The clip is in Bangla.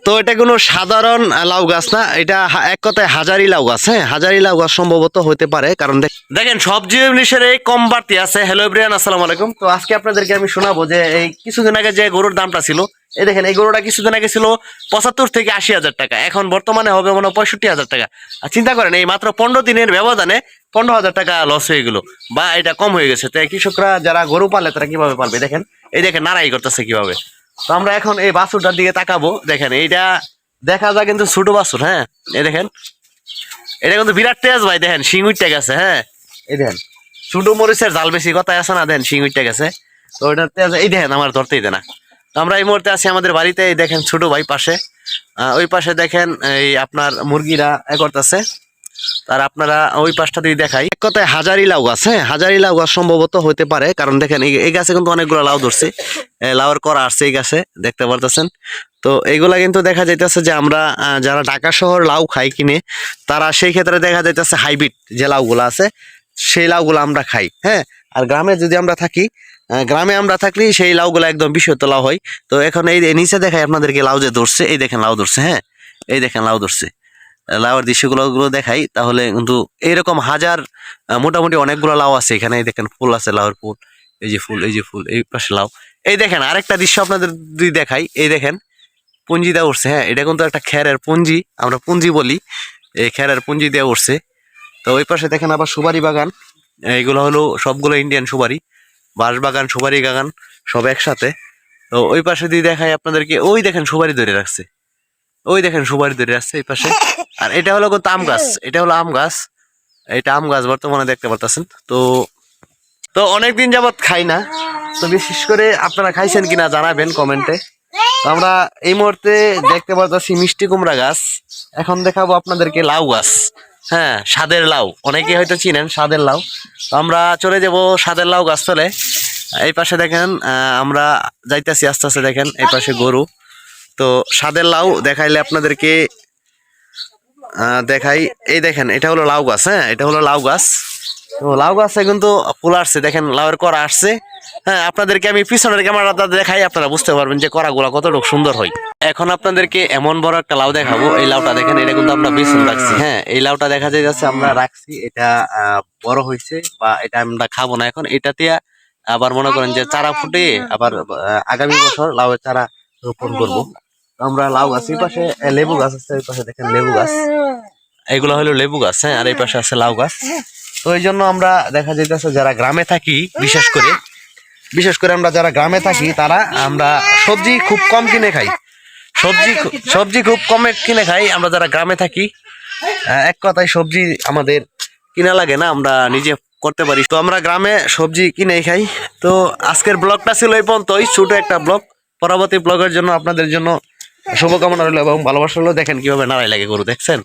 তো এটা কোনো সাধারণ লাউ গাছ না, এটা এক কথায় হাজারি লাউ গাছ। হ্যাঁ, হাজারি লাউ গাছ সম্ভবত হতে পারে, কারণ দেখেন সবজি জিনিসের এই কম বাড়তি আছে। হ্যালো এভরিওয়ান, আসসালামু আলাইকুম। তো আজকে আপনাদেরকে আমি শোনাবো যে এই কিছুদিন আগে যে গরুর দামটা ছিল, এই দেখেন এই গরুটা কিছুদিন আগে ছিল 75 থেকে 80 হাজার টাকা, এখন বর্তমানে হবে মনে হয় 65 হাজার টাকা। আর চিন্তা করেন এই মাত্র 15 দিনের ব্যবধানে 15 হাজার টাকা লস হয়ে গেল, বা এটা কম হয়ে গেছে। তো কৃষকরা যারা গরু পালে তারা কিভাবে পালবে, দেখেন এই দেখেন নাড়াই করতেছে কিভাবে। তো আমরা এখন এই বাছুরটার দিকে তাকাবো। দেখেন এইটা দেখা যায় কিন্তু ছোট বাছুর। হ্যাঁ, এই দেখেন এটা কিন্তু বিরাট তেজ ভাই, দেখেন শিং উঠতে গেছে। হ্যাঁ, এই দেখেন ছোট মরিচের জাল বেশি কথায় আছে না, দেখেন শিং উঠতে গেছে। তো ওইটা তেজ, এই দেখেন আমার ধরতেই দেয় না। তো আমরা এই মুহূর্তে আছি আমাদের বাড়িতে। এই দেখেন ছোট ভাই পাশে, ওই পাশে দেখেন এই আপনার মুরগিরা এ করতেছে। আর আপনারা ওই পাশটা দিয়ে দেখাই, এক কথায় হাজারি লাউ গাছ। হ্যাঁ, হাজারি লাউ গাছ সম্ভবত হতে পারে, কারণ দেখেন এই গাছে কিন্তু অনেকগুলো লাউ ধরছে, লাউয়ের করা আসছে এই গাছে, দেখতে পারতেছেন। তো এইগুলা কিন্তু দেখা যাইতেছে যে আমরা যারা ঢাকা শহর লাউ খাই কিনে, তারা সেই ক্ষেত্রে দেখা যাইতেছে হাইব্রিড যে লাউগুলো আছে সেই লাউগুলো আমরা খাই। হ্যাঁ, আর গ্রামে যদি আমরা থাকি, গ্রামে আমরা থাকলে সেই লাউগুলো একদম বিশুদ্ধ লাউ হয়। তো এখন এই নিচে দেখাই আপনাদেরকে লাউ যে ধরছে, এই দেখেন লাউ ধরছে। হ্যাঁ, এই দেখেন লাউ ধরছে, লাউয়ের দৃশ্যগুলো দেখাই তাহলে কিন্তু এইরকম হাজার মোটামুটি অনেকগুলো লাউ আছে এখানে। এই দেখেন ফুল আছে, লাউয়ের ফুল, এই যে ফুল, এই যে ফুল, এই পাশে লাউ। এই দেখেন আরেকটা দৃশ্য আপনাদের দুই দেখাই, এই দেখেন পুঞ্জি দেওয়া উঠছে। হ্যাঁ, এটা কিন্তু একটা খেরের পুঞ্জি, আমরা পুঞ্জি বলি, এই খেরের পুঞ্জি দেওয়া উঠছে। তো ওই পাশে দেখেন আবার সুপারি বাগান, এইগুলো হলো সবগুলো ইন্ডিয়ান সুপারি, বাঁশ বাগান, সুপারি বাগান সব একসাথে। তো ওই পাশে দিয়ে দেখাই আপনাদেরকে, ওই দেখেন সুপারি ধরে রাখছে, ওই দেখেন সুপারি ধরে আসছে এই পাশে। আর এটা হলো কিন্তু আম গাছ, এটা হলো আম গাছ, এটা আম গাছ বর্তমানে দেখতে পারতেছেন। তো তো অনেকদিন যাবত খাই না, তো বিশেষ করে আপনারা খাইছেন কিনা জানাবেন কমেন্টে। আমরা এই মুহূর্তে দেখতে পাচ্ছি মিষ্টি কুমড়া গাছ, এখন দেখাবো আপনাদেরকে লাউ গাছ। হ্যাঁ, স্বাদের লাউ, অনেকে হয়তো চিনেন স্বাদের লাউ। তো আমরা চলে যাব স্বাদের লাউ গাছ তলে। এই পাশে দেখেন আমরা যাইতেছি আস্তে আস্তে, দেখেন এই পাশে গরু। তো স্বাদের লাউ দেখাইলে আপনাদেরকে দেখাই, এই দেখেন এটা হলো লাউ গাছ। হ্যাঁ, এটা হলো লাউ গাছ। তো লাউ গাছে কিন্তু ফুল আসছে, দেখেন লাউয়ের করা আসছে। হ্যাঁ, আপনাদেরকে আমি পিছনের ক্যামেরাটা দেখাই, আপনারা বুঝতে পারবেন যে করাগুলা কতটুকু সুন্দর হয়। এখন আপনাদেরকে এমন বড় একটা লাউ দেখাবো, এই লাউটা দেখেন, এটা কিন্তু আমরা বেসন রাখছি। হ্যাঁ, এই লাউটা দেখা যাচ্ছে আমরা রাখছি, এটা বড় হয়েছে, বা এটা আমরা খাবো না এখন, এটাতে আবার মনে করেন যে চারা ফুটে আবার আগামী বছর লাউয়ের চারা রোপণ করবো। আমরা লাউ গাছ, এই পাশে লেবু গাছ আছে, এই পাশে দেখেন লেবু গাছ, এইগুলো হলো লেবু গাছ। হ্যাঁ, আর এই পাশে আছে লাউ গাছ। তো এই জন্য আমরা দেখা যাইতেছে যারা গ্রামে থাকি, বিশেষ করে আমরা যারা গ্রামে থাকি তারা আমরা সবজি খুব কম কিনে খাই, সবজি খুব কমে কিনে খাই আমরা যারা গ্রামে থাকি। এক কথায় সবজি আমাদের কিনা লাগে না, আমরা নিজে করতে পারি। তো আমরা গ্রামে সবজি কিনে খাই। তো আজকের ব্লগটা ছিল এই পর্যন্তই, ছোট একটা ব্লগ। পরবর্তী ব্লগের জন্য আপনাদের জন্য শুভকামনা রইল এবং ভালোবাসা রইল। দেখেন কিভাবে নাড়াই লাগে গরু, দেখছেন।